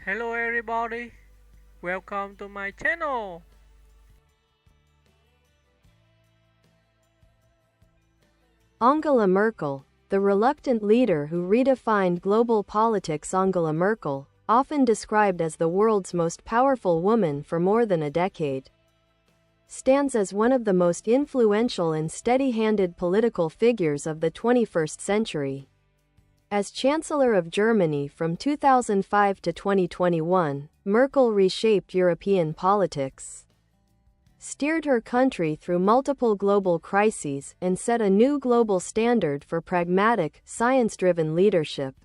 Hello everybody, welcome to my channel. Angela Merkel, the reluctant leader who redefined global politics. Angela Merkel, often described as the world's most powerful woman for more than a decade, stands as one of the most influential and steady-handed political figures of the 21st century. As Chancellor of Germany from 2005 to 2021, Merkel reshaped European politics, steered her country through multiple global crises, and set a new global standard for pragmatic, science-driven leadership.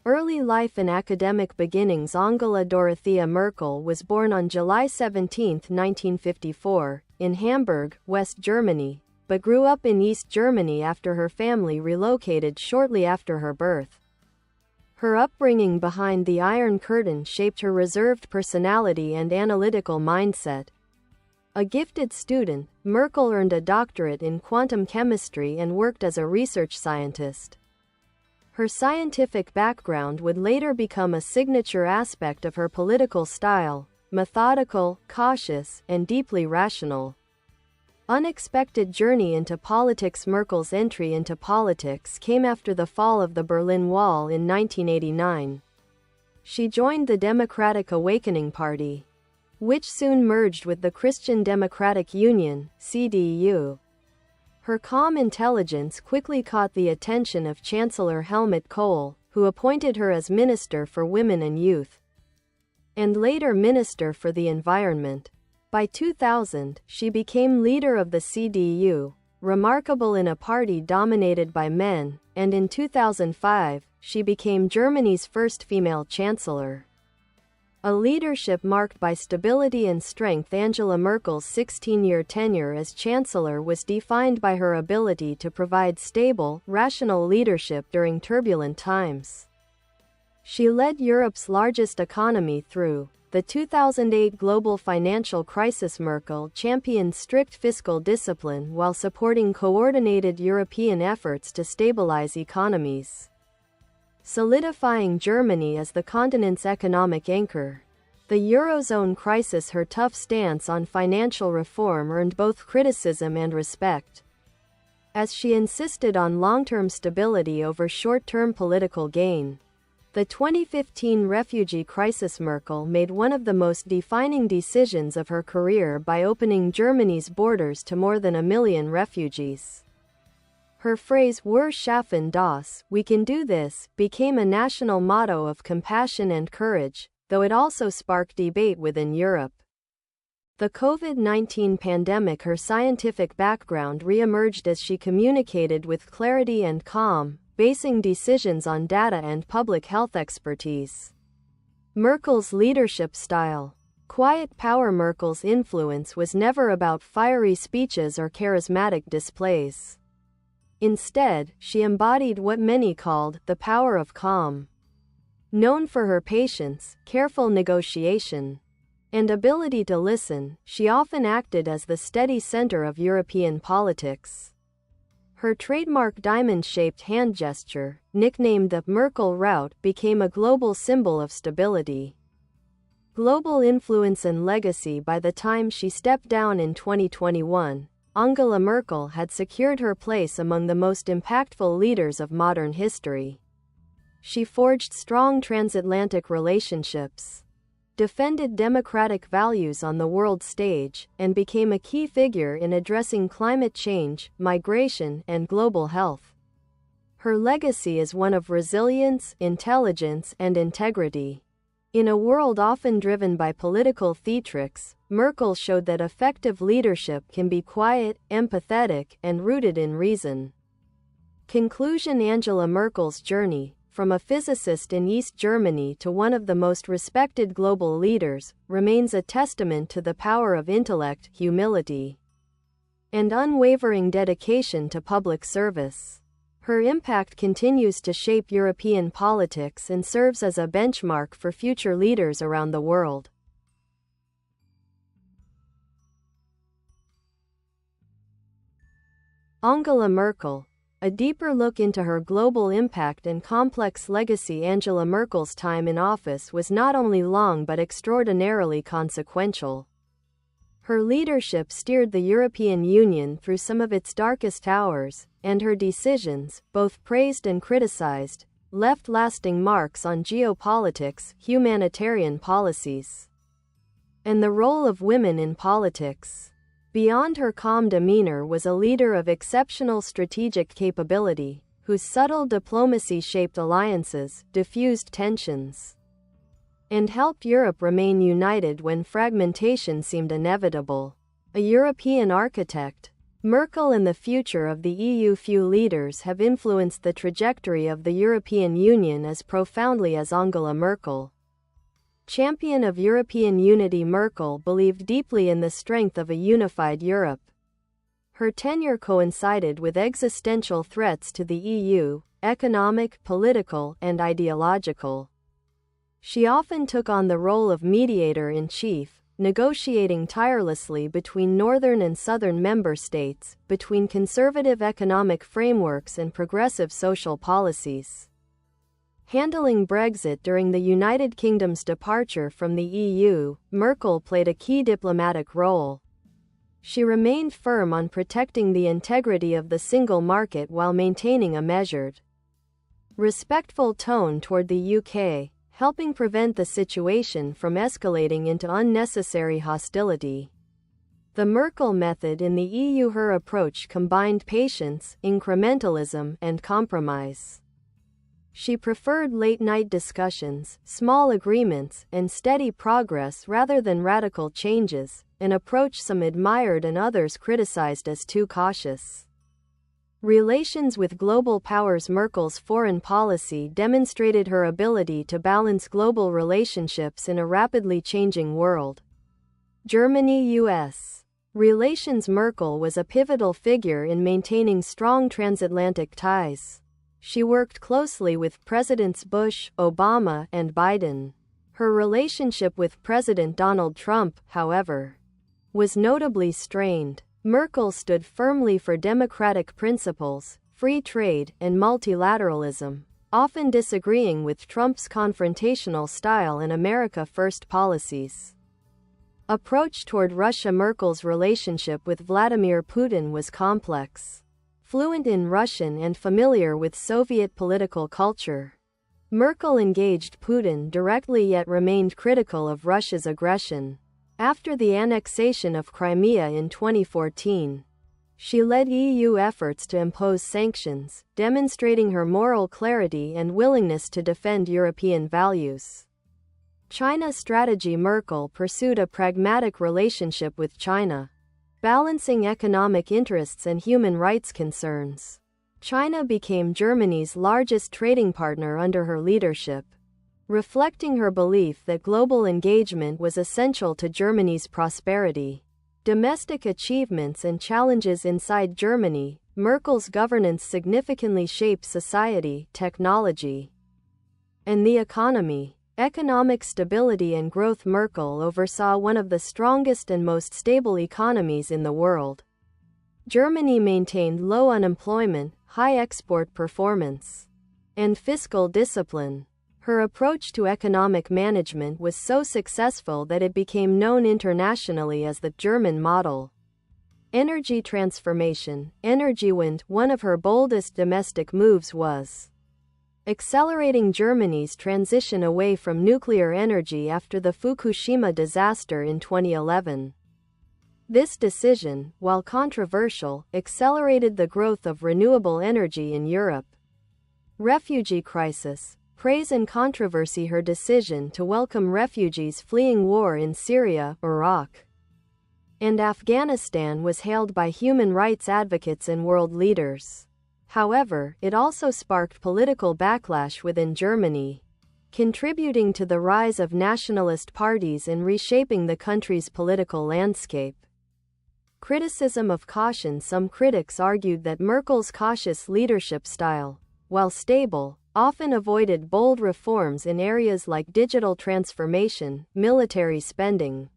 Early life and academic beginnings. Angela Dorothea Merkel was born on July 17, 1954, in Hamburg, West Germany, but grew up in East Germany after her family relocated shortly after her birth. Her upbringing behind the Iron Curtain shaped her reserved personality and analytical mindset. A gifted student, Merkel earned a doctorate in quantum chemistry and worked as a research scientist. Her scientific background would later become a signature aspect of her political style: methodical, cautious, and deeply rational. Unexpected journey into politics. Merkel's entry into politics came after the fall of the Berlin Wall in 1989. She joined the Democratic Awakening Party, which soon merged with the Christian Democratic Union, CDU. Her calm intelligence quickly caught the attention of Chancellor Helmut Kohl, who appointed her as Minister for Women and Youth, and later Minister for the Environment. By 2000, she became leader of the CDU, remarkable in a party dominated by men, and in 2005, she became Germany's first female chancellor. A leadership marked by stability and strength. Angela Merkel's 16-year tenure as chancellor was defined by her ability to provide stable, rational leadership during turbulent times. She led Europe's largest economy through the 2008 global financial crisis. Merkel championed strict fiscal discipline while supporting coordinated European efforts to stabilize economies, solidifying Germany as the continent's economic anchor. The Eurozone crisis. Her tough stance on financial reform earned both criticism and respect, as she insisted on long-term stability over short-term political gain. The 2015 refugee crisis. Merkel made one of the most defining decisions of her career by opening Germany's borders to more than 1 million refugees. Her phrase "Wir schaffen das," "we can do this," became a national motto of compassion and courage, though it also sparked debate within Europe. The COVID-19 pandemic. Her scientific background re-emerged as she communicated with clarity and calm, basing decisions on data and public health expertise. Merkel's leadership style: quiet power. Merkel's influence was never about fiery speeches or charismatic displays. Instead, she embodied what many called the power of calm. Known for her patience, careful negotiation, and ability to listen, she often acted as the steady center of European politics. Her trademark diamond-shaped hand gesture, nicknamed the Merkel route, became a global symbol of stability, global influence and legacy. By the time she stepped down in 2021, Angela Merkel had secured her place among the most impactful leaders of modern history. She forged strong transatlantic relationships, defended democratic values on the world stage, and became a key figure in addressing climate change, migration, and global health. Her legacy is one of resilience, intelligence, and integrity. In a world often driven by political theatrics, Merkel showed that effective leadership can be quiet, empathetic, and rooted in reason. Conclusion. Angela Merkel's journey, from a physicist in East Germany to one of the most respected global leaders, remains a testament to the power of intellect, humility, and unwavering dedication to public service. Her impact continues to shape European politics and serves as a benchmark for future leaders around the world. Angela Merkel, A deeper look into her global impact and complex legacy. Angela Merkel's time in office was not only long but extraordinarily consequential. Her leadership steered the European Union through some of its darkest hours, and her decisions, both praised and criticized, left lasting marks on geopolitics, humanitarian policies, and the role of women in politics. Beyond her calm demeanor was a leader of exceptional strategic capability, whose subtle diplomacy shaped alliances, diffused tensions, and helped Europe remain united when fragmentation seemed inevitable. A European architect, Merkel and the future of the EU. Few leaders have influenced the trajectory of the European Union as profoundly as Angela Merkel. Champion of European unity, Merkel believed deeply in the strength of a unified Europe. Her tenure coincided with existential threats to the EU, economic, political, and ideological. She often took on the role of mediator-in-chief, negotiating tirelessly between northern and southern member states, between conservative economic frameworks and progressive social policies. Handling Brexit during the United Kingdom's departure from the EU, Merkel played a key diplomatic role. She remained firm on protecting the integrity of the single market while maintaining a measured, respectful tone toward the UK, helping prevent the situation from escalating into unnecessary hostility. The Merkel method in the EU. Her approach combined patience, incrementalism, and compromise. She preferred late-night discussions, small agreements, and steady progress rather than radical changes, an approach some admired and others criticized as too cautious. Relations with global powers. Merkel's foreign policy demonstrated her ability to balance global relationships in a rapidly changing world. Germany-US relations. Merkel was a pivotal figure in maintaining strong transatlantic ties. She worked closely with Presidents Bush, Obama, and Biden. Her relationship with President Donald Trump, however, was notably strained. Merkel stood firmly for democratic principles, free trade, and multilateralism, often disagreeing with Trump's confrontational style and America First policies. Approach toward Russia. Merkel's relationship with Vladimir Putin was complex. Fluent in Russian and familiar with Soviet political culture, Merkel engaged Putin directly yet remained critical of Russia's aggression. After the annexation of Crimea in 2014, she led EU efforts to impose sanctions, demonstrating her moral clarity and willingness to defend European values. China's strategy. Merkel pursued a pragmatic relationship with China, balancing economic interests and human rights concerns. China became Germany's largest trading partner under her leadership, reflecting her belief that global engagement was essential to Germany's prosperity. Domestic achievements and challenges inside Germany. Merkel's governance significantly shaped society, technology, and the economy. Economic stability and growth. Merkel oversaw one of the strongest and most stable economies in the world. Germany maintained low unemployment, high export performance, and fiscal discipline. Her approach to economic management was so successful that it became known internationally as the German model. Energy transformation. Energiewende. One of her boldest domestic moves was accelerating Germany's transition away from nuclear energy after the Fukushima disaster in 2011. This decision, while controversial, accelerated the growth of renewable energy in Europe. Refugee crisis. Praise and controversy. Her decision to welcome refugees fleeing war in Syria, Iraq, and Afghanistan was hailed by human rights advocates and world leaders. However, it also sparked political backlash within Germany, contributing to the rise of nationalist parties and reshaping the country's political landscape. Criticism of caution. Some critics argued that Merkel's cautious leadership style, while stable, often avoided bold reforms in areas like digital transformation, military spending,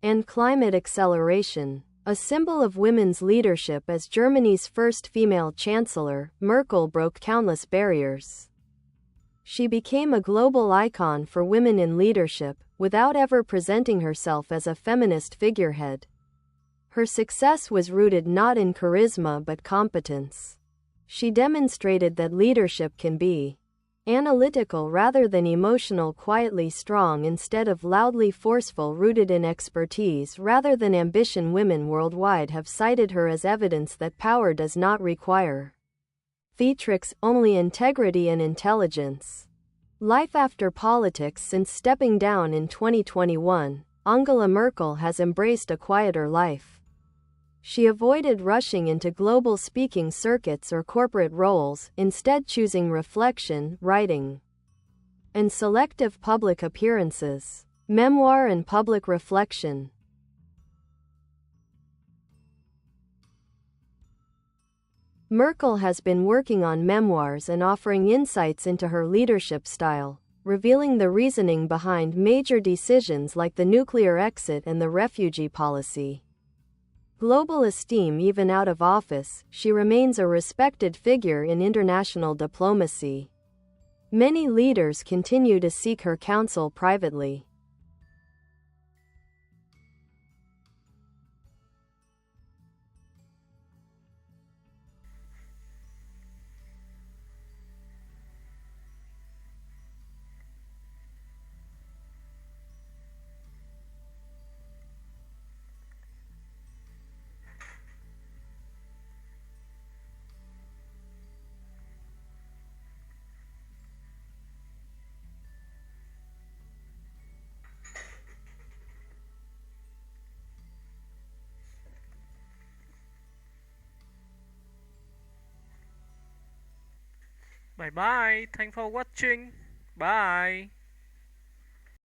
and climate acceleration. A symbol of women's leadership as Germany's first female chancellor, Merkel broke countless barriers. She became a global icon for women in leadership, without ever presenting herself as a feminist figurehead. Her success was rooted not in charisma but competence. She demonstrated that leadership can be analytical rather than emotional, quietly strong instead of loudly forceful, rooted in expertise rather than ambition. Women worldwide have cited her as evidence that power does not require theatrics, only integrity and intelligence. Life after politics. Since stepping down in 2021, Angela Merkel has embraced a quieter life. She avoided rushing into global speaking circuits or corporate roles, instead choosing reflection, writing, and selective public appearances. Memoir and public reflection. Merkel has been working on memoirs and offering insights into her leadership style, revealing the reasoning behind major decisions like the nuclear exit and the refugee policy. Global esteem. Even out of office, she remains a respected figure in international diplomacy. Many leaders continue to seek her counsel privately. Bye bye. Thanks for watching. Bye.